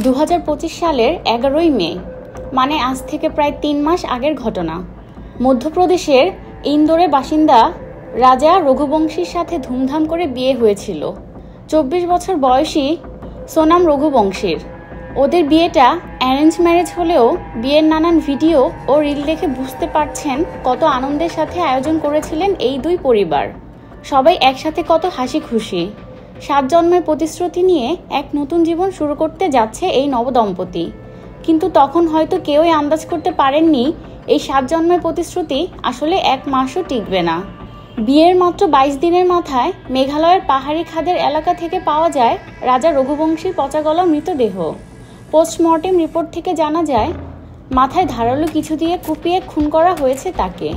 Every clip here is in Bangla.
2025 সালের 11ই মে, মানে আজ থেকে প্রায় 3 মাস আগের ঘটনা। মধ্যপ্রদেশের ইন্দোরের বাসিন্দা রাজা রঘুবংশীর সাথে ধুমধাম করে বিয়ে হয়েছিল 24 বছর বয়সী সোনাম রঘুবংশীর। ওদের বিয়েটা অ্যারেঞ্জ ম্যারেজ হলেও বিয়ের নানান ভিডিও ও রিল দেখে বুঝতে পারছেন কত আনন্দের সাথে আয়োজন করেছিলেন এই দুই পরিবার। সবাই একসাথে কত হাসি খুশি। 7 জন্মের প্রতিশ্রুতি নিয়ে এক নতুন জীবন শুরু করতে যাচ্ছে এই নবদম্পতি। কিন্তু তখন হয়তো কেউই আন্দাজ করতে পারেননি এই 7 জন্মের প্রতিশ্রুতি আসলে 1 মাসও টিকবে না। বিয়ের মাত্র 22 দিনের মাথায় মেঘালয়ের পাহাড়ি খাদের এলাকা থেকে পাওয়া যায় রাজা রঘুবংশীর পচাগলা মৃতদেহ। পোস্টমর্টেম রিপোর্ট থেকে জানা যায় মাথায় ধারালো কিছু দিয়ে কুপিয়ে খুন করা হয়েছে তাকে।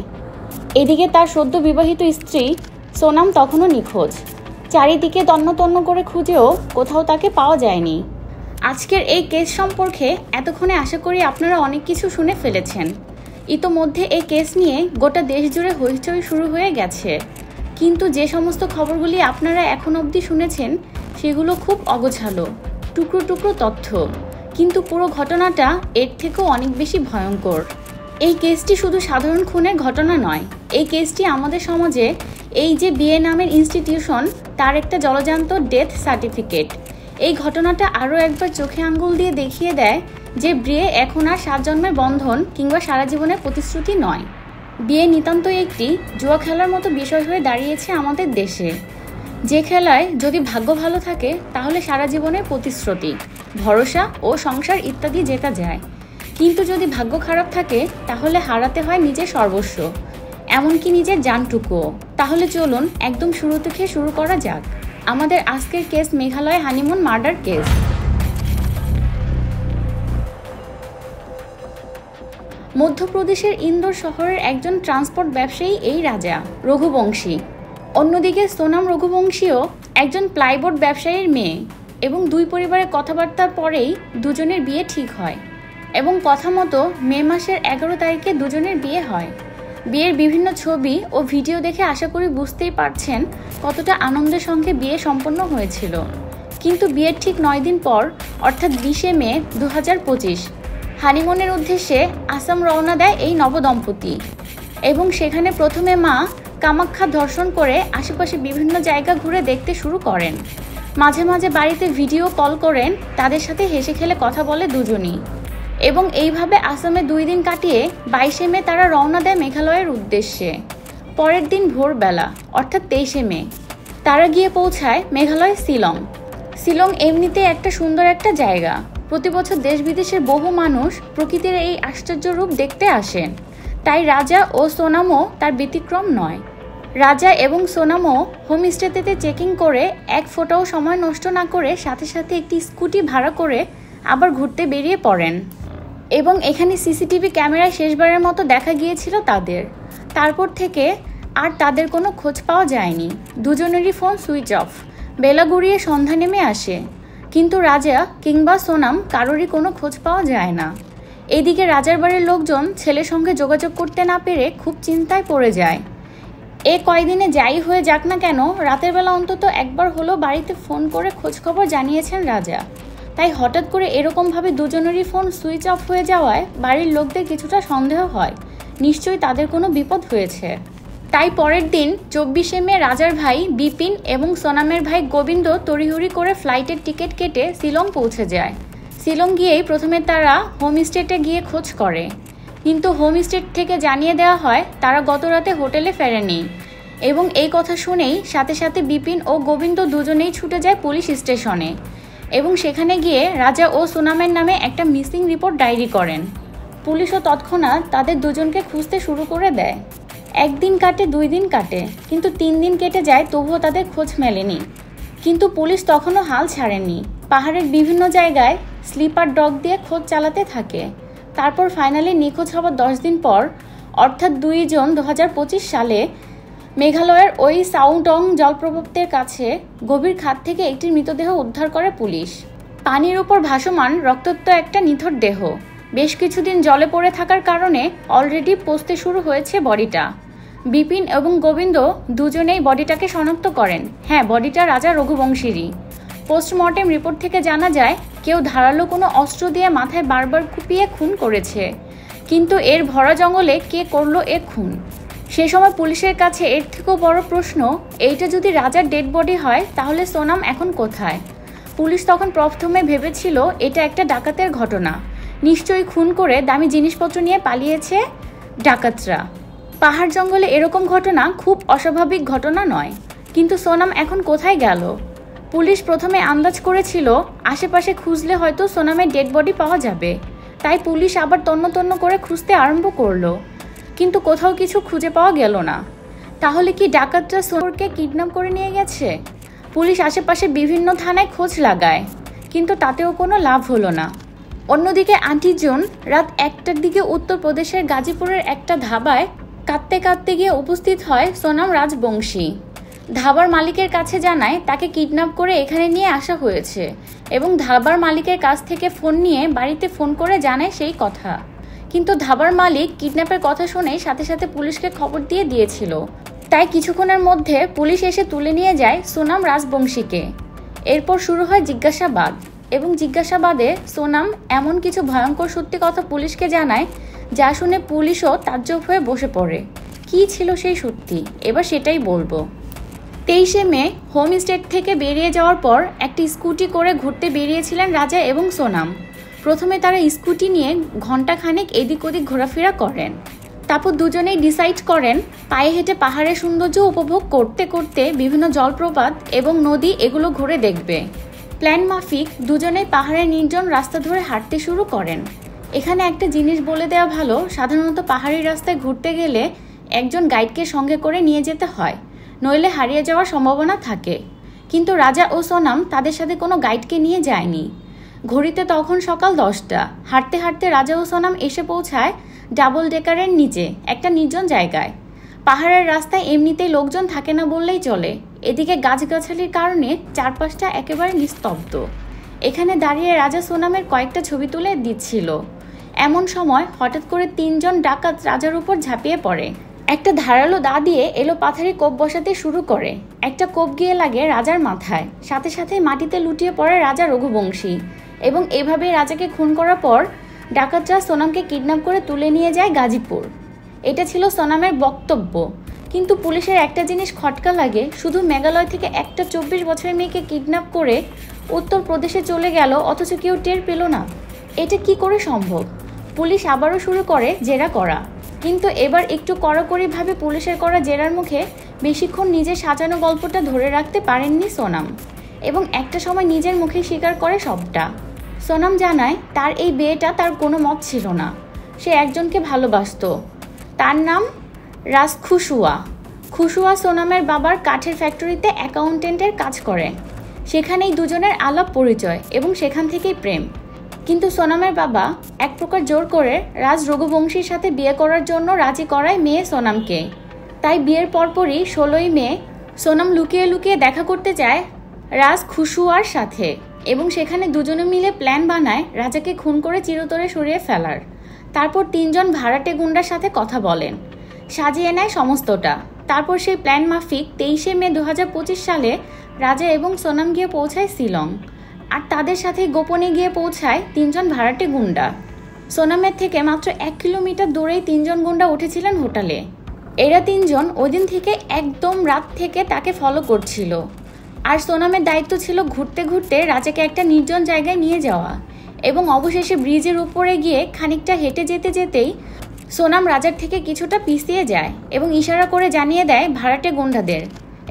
এদিকে তার সদ্য বিবাহিত স্ত্রী সোনাম তখনও নিখোঁজ। চারিদিকে তন্ন করে খুঁজেও কোথাও তাকে পাওয়া যায়নি। আজকের এই কেস সম্পর্কে এতক্ষণে আশা করি আপনারা অনেক কিছু শুনে ফেলেছেন। ইতোমধ্যে এই কেস নিয়ে গোটা দেশ জুড়ে হইচই শুরু হয়ে গেছে। কিন্তু যে সমস্ত খবরগুলি আপনারা এখন অবধি শুনেছেন সেগুলো খুব অগোছালো, টুকরো টুকরো তথ্য। কিন্তু পুরো ঘটনাটা এর থেকেও অনেক বেশি ভয়ঙ্কর। এই কেসটি শুধু সাধারণ খুনের ঘটনা নয়, এই কেসটি আমাদের সমাজে এই যে বিয়ে নামের ইনস্টিটিউশন তার একটা জলজান্ত ডেথ সার্টিফিকেট। এই ঘটনাটা আরও একবার চোখে আঙ্গুল দিয়ে দেখিয়ে দেয় যে বিয়ে এখন আর 7 জন্মের বন্ধন কিংবা সারা জীবনের প্রতিশ্রুতি নয়। বিয়ে নিতান্তই একটি জুয়া খেলার মতো বিষয় হয়ে দাঁড়িয়েছে আমাদের দেশে, যে খেলায় যদি ভাগ্য ভালো থাকে তাহলে সারা জীবনের প্রতিশ্রুতি, ভরসা ও সংসার ইত্যাদি জেতা যায়। কিন্তু যদি ভাগ্য খারাপ থাকে তাহলে হারাতে হয় নিজের সর্বস্ব, এমনকি নিজের জানটুকুও। তাহলে চলুন একদম শুরু থেকে শুরু করা যাক আমাদের আজকের case, Meghalaya honeymoon murder case. মধ্যপ্রদেশের ইন্দোর শহরের একজন ট্রান্সপোর্ট ব্যবসায়ী এই রাজা রঘুবংশী। অন্যদিকে সোনাম রঘুবংশীও একজন প্লাইবোর্ড ব্যবসায়ীর মেয়ে। এবং দুই পরিবারের কথাবার্তার পরেই দুজনের বিয়ে ঠিক হয় এবং কথা মতো মে মাসের 11 তারিখে দুজনের বিয়ে হয়। বিয়ের বিভিন্ন ছবি ও ভিডিও দেখে আশা করি বুঝতেই পারছেন কতটা আনন্দের সঙ্গে বিয়ে সম্পন্ন হয়েছিল। কিন্তু বিয়ের ঠিক 9 দিন পর, অর্থাৎ 20 মে 2025, হানিমুনের উদ্দেশ্যে আসাম রওনা দেয় এই নবদম্পতি। এবং সেখানে প্রথমে মা কামাখ্যা দর্শন করে আশেপাশে বিভিন্ন জায়গা ঘুরে দেখতে শুরু করেন। মাঝে মাঝে বাড়িতে ভিডিও কল করেন, তাদের সাথে হেসে খেলে কথা বলে দুজনই। এবং এইভাবে আসামে 2 দিন কাটিয়ে 22 মে তারা রওনা দেয় মেঘালয়ের উদ্দেশ্যে। পরের দিন ভোরবেলা, অর্থাৎ 23 মে, তারা গিয়ে পৌঁছায় মেঘালয় শিলং। শিলং এমনিতে একটা সুন্দর একটা জায়গা। প্রতি বছর দেশ বিদেশের বহু মানুষ প্রকৃতির এই আশ্চর্য রূপ দেখতে আসেন। তাই রাজা ও সোনামও তার ব্যতিক্রম নয়। রাজা এবং সোনামও হোমস্টেতে চেকিং করে এক ফোঁটাও সময় নষ্ট না করে সাথে সাথে একটি স্কুটি ভাড়া করে আবার ঘুরতে বেরিয়ে পড়েন। এবং এখানে সিসিটিভি ক্যামেরায় শেষবারের মতো দেখা গিয়েছিল তাদের। তারপর থেকে আর তাদের কোনো খোঁজ পাওয়া যায়নি। দুজনেরই ফোন সুইচ অফ। বেলা গড়িয়ে সন্ধ্যা নেমে আসে, কিন্তু রাজা কিংবা সোনাম কারোরই কোনো খোঁজ পাওয়া যায় না। এদিকে রাজার বাড়ির লোকজন ছেলের সঙ্গে যোগাযোগ করতে না পেরে খুব চিন্তায় পড়ে যায়। কয়দিনে যাই হয়ে যাক না কেন, রাতের বেলা অন্তত একবার হলো বাড়িতে ফোন করে খোঁজখবর জানিয়েছেন রাজা। তাই হঠাৎ করে এরকমভাবে দুজনেরই ফোন সুইচ অফ হয়ে যাওয়ায় বাড়ির লোকদের কিছুটা সন্দেহ হয়, নিশ্চয়ই তাদের কোনো বিপদ হয়েছে। তাই পরের দিন 24 মে রাজার ভাই বিপিন এবং সোনামের ভাই গোবিন্দ তড়িঘড়ি করে ফ্লাইটের টিকিট কেটে শিলং পৌঁছে যায়। শিলং গিয়েই প্রথমে তারা হোমস্টেতে গিয়ে খোঁজ করে, কিন্তু হোমস্টে থেকে জানিয়ে দেওয়া হয় তারা গত রাতে হোটেলে ফেরেনি। এবং এই কথা শুনেই সাথে সাথে বিপিন ও গোবিন্দ দুজনেই ছুটে যায় পুলিশ স্টেশনে এবং সেখানে গিয়ে রাজা ও সোনামের নামে একটা মিসিং রিপোর্ট ডায়েরি করেন। পুলিশও তৎক্ষণাৎ তাদের দুজনকে খুঁজতে শুরু করে দেয়। 1 দিন কাটে, 2 দিন কাটে, কিন্তু 3 দিন কেটে যায়, তবুও তাদের খোঁজ মেলেনি। কিন্তু পুলিশ তখনও হাল ছাড়েনি। পাহাড়ের বিভিন্ন জায়গায় স্লিপার ডগ দিয়ে খোঁজ চালাতে থাকে। তারপর ফাইনালি নিখোঁজ হওয়ার 10 দিন পর, অর্থাৎ 2 জুন 2025 সালে মেঘালয়ের ওই সাউটং জলপ্রপাতের কাছে গভীর খাদ থেকে একটি মৃতদেহ উদ্ধার করে পুলিশ। পানির উপর ভাসমান রক্তাক্ত একটা নিথর দেহ। বেশ কিছুদিন জলে পড়ে থাকার কারণে অলরেডি পচতে শুরু হয়েছে বডিটা। বিপিন এবং গোবিন্দ দুজনেই বডিটাকে শনাক্ত করেন। হ্যাঁ, বডিটা রাজা রঘুবংশীরই। পোস্টমর্টেম রিপোর্ট থেকে জানা যায় কেউ ধারালো কোনো অস্ত্র দিয়ে মাথায় বারবার কুপিয়ে খুন করেছে, কিন্তু এর ভরা জঙ্গলে কে করলো এ খুন? সে সময় পুলিশের কাছে এর থেকেও বড় প্রশ্ন, এইটা যদি রাজার ডেড বডি হয় তাহলে সোনাম এখন কোথায়? পুলিশ তখন প্রথমে ভেবেছিল এটা একটা ডাকাতের ঘটনা, নিশ্চয়ই খুন করে দামি জিনিসপত্র নিয়ে পালিয়েছে ডাকাতরা। পাহাড় জঙ্গলে এরকম ঘটনা খুব অস্বাভাবিক ঘটনা নয়, কিন্তু সোনাম এখন কোথায় গেল? পুলিশ প্রথমে আন্দাজ করেছিল আশেপাশে খুঁজলে হয়তো সোনামের ডেড বডি পাওয়া যাবে, তাই পুলিশ আবার তন্ন করে খুঁজতে আরম্ভ করলো, কিন্তু কোথাও কিছু খুঁজে পাওয়া গেল না। তাহলে কি ডাকাতরা সোনামকে কিডন্যাপ করে নিয়ে গেছে? পুলিশ আশেপাশে বিভিন্ন থানায় খোঁজ লাগায়, কিন্তু তাতেও কোনো লাভ হলো না। অন্যদিকে আন্টি জুন রাত 1টার দিকে উত্তরপ্রদেশের গাজীপুরের একটা ধাবায় কাঁদতে কাঁদতে গিয়ে উপস্থিত হয় সোনাম রাজবংশী। ধাবার মালিকের কাছে জানায় তাকে কিডন্যাপ করে এখানে নিয়ে আসা হয়েছে, এবং ধাবার মালিকের কাছ থেকে ফোন নিয়ে বাড়িতে ফোন করে জানায় সেই কথা। কিন্তু ধাবার মালিক কিডন্যাপের কথা শুনে সাথে সাথে পুলিশকে খবর দিয়েছিল, তাই কিছুক্ষণের মধ্যে পুলিশ এসে তুলে নিয়ে যায় সোনাম রাজবংশীকে। এরপর শুরু হয় জিজ্ঞাসাবাদ, এবং জিজ্ঞাসাবাদে সোনাম এমন কিছু ভয়ঙ্কর সত্যি কথা পুলিশকে জানায় যা শুনে পুলিশও তাজ্জব হয়ে বসে পড়ে। কী ছিল সেই সত্যি, এবার সেটাই বলবো। 23শে মে হোম স্টেট থেকে বেরিয়ে যাওয়ার পর একটি স্কুটি করে ঘুরতে বেরিয়েছিলেন রাজা এবং সোনাম। প্রথমে তারা স্কুটি নিয়ে ঘণ্টাখানেক এদিক ওদিক ঘোরাফেরা করেন। তারপর দুজনেই ডিসাইড করেন পায়ে হেঁটে পাহাড়ের সৌন্দর্য উপভোগ করতে করতে বিভিন্ন জলপ্রপাত এবং নদী এগুলো ঘুরে দেখবে। প্ল্যান মাফিক দুজনেই পাহাড়ের নির্জন রাস্তা ধরে হাঁটতে শুরু করেন। এখানে একটা জিনিস বলে দেওয়া ভালো, সাধারণত পাহাড়ি রাস্তায় ঘুরতে গেলে একজন গাইডকে সঙ্গে করে নিয়ে যেতে হয়, নইলে হারিয়ে যাওয়ার সম্ভাবনা থাকে। কিন্তু রাজা ও সোনাম তাদের সাথে কোনো গাইডকে নিয়ে যায়নি। ঘড়িতে তখন সকাল 10টা। হাঁটতে হাঁটতে রাজা ও সোনাম এসে পৌঁছায় ডাবল ডেকারের নিচে একটা নির্জন জায়গায়। পাহাড়ের রাস্তায় এমনিতেই লোকজন থাকে না বললেই চলে, এদিকে গাছগাছালির কারণে চারপাশটা একেবারে নিস্তব্ধ। এখানে দাঁড়িয়ে রাজা সোনামের কয়েকটা ছবি তুলে দিচ্ছিল। এমন সময় হঠাৎ করে 3 জন ডাকাত রাজার উপর ঝাঁপিয়ে পড়ে। একটা ধারালো দা দিয়ে এলো পাথারি কোপ বসাতে শুরু করে। একটা কোপ গিয়ে লাগে রাজার মাথায়, সাথে সাথে মাটিতে লুটিয়ে পড়ে রাজা রঘুবংশী। এবং এভাবে রাজাকে খুন করার পর ডাকাতরা সোনামকে কিডন্যাপ করে তুলে নিয়ে যায় গাজীপুর। এটা ছিল সোনামের বক্তব্য। কিন্তু পুলিশের একটা জিনিস খটকা লাগে, শুধু মেঘালয় থেকে একটা 24 বছরের মেয়েকে কিডন্যাপ করে উত্তরপ্রদেশে চলে গেল, অথচ কেউ টের পেল না। এটা কি করে সম্ভব? পুলিশ আবারও শুরু করে জেরা করা, কিন্তু এবার একটু কড়াকড়িভাবে পুলিশের করা জেরার মুখে বেশিক্ষণ নিজের সাজানো গল্পটা ধরে রাখতে পারেননি সোনাম, এবং একটা সময় নিজের মুখে স্বীকার করে সবটা। সোনাম জানায় তার এই বিয়েটা তার কোনো মত ছিল না, সে একজনকে ভালোবাসত। তার নাম রাজ খুশুয়া সোনামের বাবার কাঠের ফ্যাক্টরিতে অ্যাকাউন্টেন্টের কাজ করে। সেখানেই দুজনের আলাপ পরিচয় এবং সেখান থেকেই প্রেম। কিন্তু সোনামের বাবা এক প্রকার জোর করে রাজ রঘুবংশীর সাথে বিয়ে করার জন্য রাজি করায় মেয়ে সোনামকে। তাই বিয়ের পরপরই 16ই মে সোনাম লুকিয়ে লুকিয়ে দেখা করতে যায় রাজ খুশুয়ার সাথে, এবং সেখানে দুজনে মিলে প্ল্যান বানায় রাজাকে খুন করে চিরতরে সরিয়ে ফেলার। তারপর 3 জন ভাড়াটে গুন্ডার সাথে কথা বলেন, সাজিয়ে নেয় সমস্তটা। তারপর সেই প্ল্যান মাফিক 23শে মে 2025 সালে রাজা এবং সোনাম গিয়ে পৌঁছায় শিলং, আর তাদের সাথে গোপনে গিয়ে পৌঁছায় 3 জন ভাড়াটে গুন্ডা। সোনামের থেকে মাত্র 1 কিলোমিটার দূরেই 3 জন গুন্ডা উঠেছিলেন হোটেলে। এরা 3 জন ওই দিন থেকে একদম রাত থেকে তাকে ফলো করছিল, আর সোনামের দায়িত্ব ছিল ঘুরতে ঘুরতে রাজাকে একটা নির্জন জায়গায় নিয়ে যাওয়া। এবং অবশেষে ব্রিজের উপরে গিয়ে খানিকটা হেঁটে যেতে যেতেই সোনাম রাজার থেকে কিছুটা পিছিয়ে যায় এবং ইশারা করে জানিয়ে দেয় ভাড়াটে গুন্ডাদের।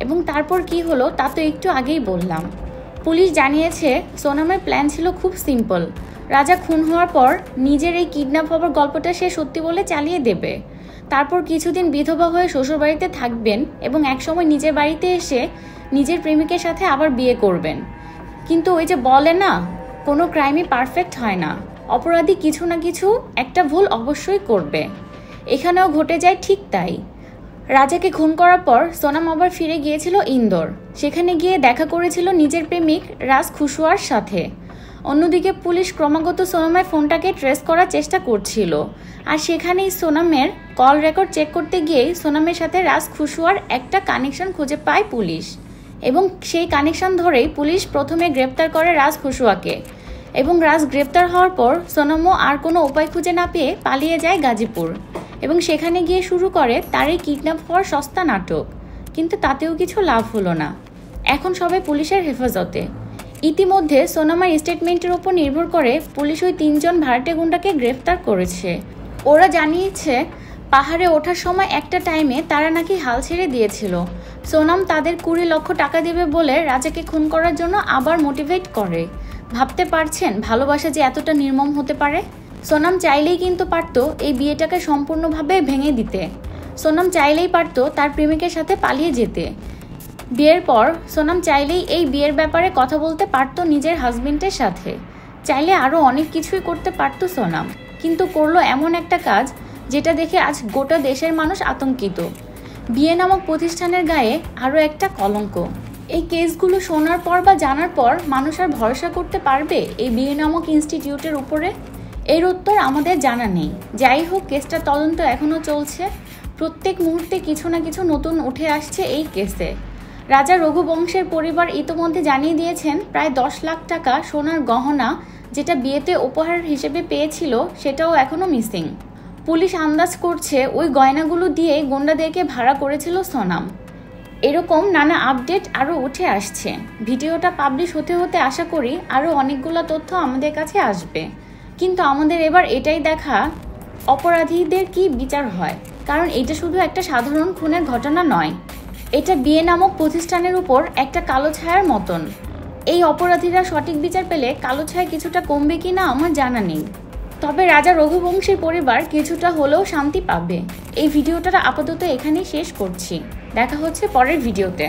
এবং তারপর কি হলো তা তো একটু আগেই বললাম। পুলিশ জানিয়েছে সোনামের প্ল্যান ছিল খুব সিম্পল, রাজা খুন হওয়ার পর নিজের এই কিডন্যাপ হওয়ার গল্পটা সে সত্যি বলে চালিয়ে দেবে। তারপর কিছুদিন বিধবা হয়ে শ্বশুরবাড়িতে থাকবেন এবং একসময় নিজের বাড়িতে এসে নিজের প্রেমিকের সাথে আবার বিয়ে করবেন। কিন্তু ওই যে বলে না, কোনো ক্রাইমই পারফেক্ট হয় না, অপরাধী কিছু না কিছু একটা ভুল অবশ্যই করবে। এখানেও ঘটে যায় ঠিক তাই। রাজাকে খুন করার পর সোনাম আবার ফিরে গিয়েছিল ইন্দোর। সেখানে গিয়ে দেখা করেছিল নিজের প্রেমিক রাজ খুশুয়ার সাথে। অন্যদিকে পুলিশ ক্রমাগত সোনামের ফোনটাকে ট্রেস করার চেষ্টা করছিল, আর সেখানেই সোনামের কল রেকর্ড চেক করতে গিয়েই সোনামের সাথে রাজ খুশুয়ার একটা কানেকশন খুঁজে পায় পুলিশ। এবং সেই কানেকশন ধরেই পুলিশ প্রথমে গ্রেপ্তার করে রাজ খসুয়াকে এবং রাজ গ্রেপ্তার হওয়ার পর সোনামও আর কোনো উপায় খুঁজে না পেয়ে পালিয়ে যায় গাজীপুর এবং সেখানে গিয়ে শুরু করে তারই কিডন্যাপ হওয়ার সস্তা নাটক, কিন্তু তাতেও কিছু লাভ হলো না। এখন সবাই পুলিশের হেফাজতে। ইতিমধ্যে সোনামার স্টেটমেন্টের ওপর নির্ভর করে পুলিশ ওই 3 জন ভাড়াটে গুন্ডাকে গ্রেফতার করেছে। ওরা জানিয়েছে পাহাড়ে ওঠার সময় একটা টাইমে তারা নাকি হাল ছেড়ে দিয়েছিল। সোনাম তাদের 20 লক্ষ টাকা দেবে বলে রাজাকে খুন করার জন্য আবার মোটিভেট করে। ভাবতে পারছেন ভালোবাসা যে এতটা নির্মম হতে পারে? সোনাম চাইলেই কিন্তু পারতো এই বিয়েটাকে সম্পূর্ণভাবে ভেঙে দিতে। সোনাম চাইলেই পারতো তার প্রেমিকের সাথে পালিয়ে যেতে। বিয়ের পর সোনাম চাইলেই এই বিয়ের ব্যাপারে কথা বলতে পারতো নিজের হাজবেন্ডের সাথে। চাইলে আরও অনেক কিছুই করতে পারতো সোনাম, কিন্তু করলো এমন একটা কাজ যেটা দেখে আজ গোটা দেশের মানুষ আতঙ্কিত। বিয়ে নামক প্রতিষ্ঠানের গায়ে আরও একটা কলঙ্ক। এই কেসগুলো শোনার পর বা জানার পর মানুষ আর ভরসা করতে পারবে এই বিয়ে নামক ইনস্টিটিউটের উপরে? এর উত্তর আমাদের জানা নেই। যাই হোক, কেসটার তদন্ত এখনও চলছে। প্রত্যেক মুহূর্তে কিছু না কিছু নতুন উঠে আসছে এই কেসে। রাজা রঘুবংশের পরিবার ইতোমধ্যে জানিয়ে দিয়েছেন প্রায় 10 লাখ টাকা সোনার গহনা যেটা বিয়েতে উপহার হিসেবে পেয়েছিল সেটাও এখনও মিসিং। পুলিশ আন্দাজ করছে ওই গয়নাগুলো দিয়ে গুন্ডাদেরকে ভাড়া করেছিল সোনাম। এরকম নানা আপডেট আরও উঠে আসছে। ভিডিওটা পাবলিশ হতে হতে আশা করি আরও অনেকগুলো তথ্য আমাদের কাছে আসবে। কিন্তু আমাদের এবার এটাই দেখা অপরাধীদের কি বিচার হয়, কারণ এটা শুধু একটা সাধারণ খুনের ঘটনা নয়, এটা বিয়ে নামক প্রতিষ্ঠানের উপর একটা কালো ছায়ার মতন। এই অপরাধীরা সঠিক বিচার পেলে কালো ছায়া কিছুটা কমবে কিনা আমার জানা নেই, তবে রাজা রঘুবংশের পরিবার কিছুটা হলেও শান্তি পাবে। এই ভিডিওটা আপাতত এখানেই শেষ করছি। দেখা হচ্ছে পরের ভিডিওতে।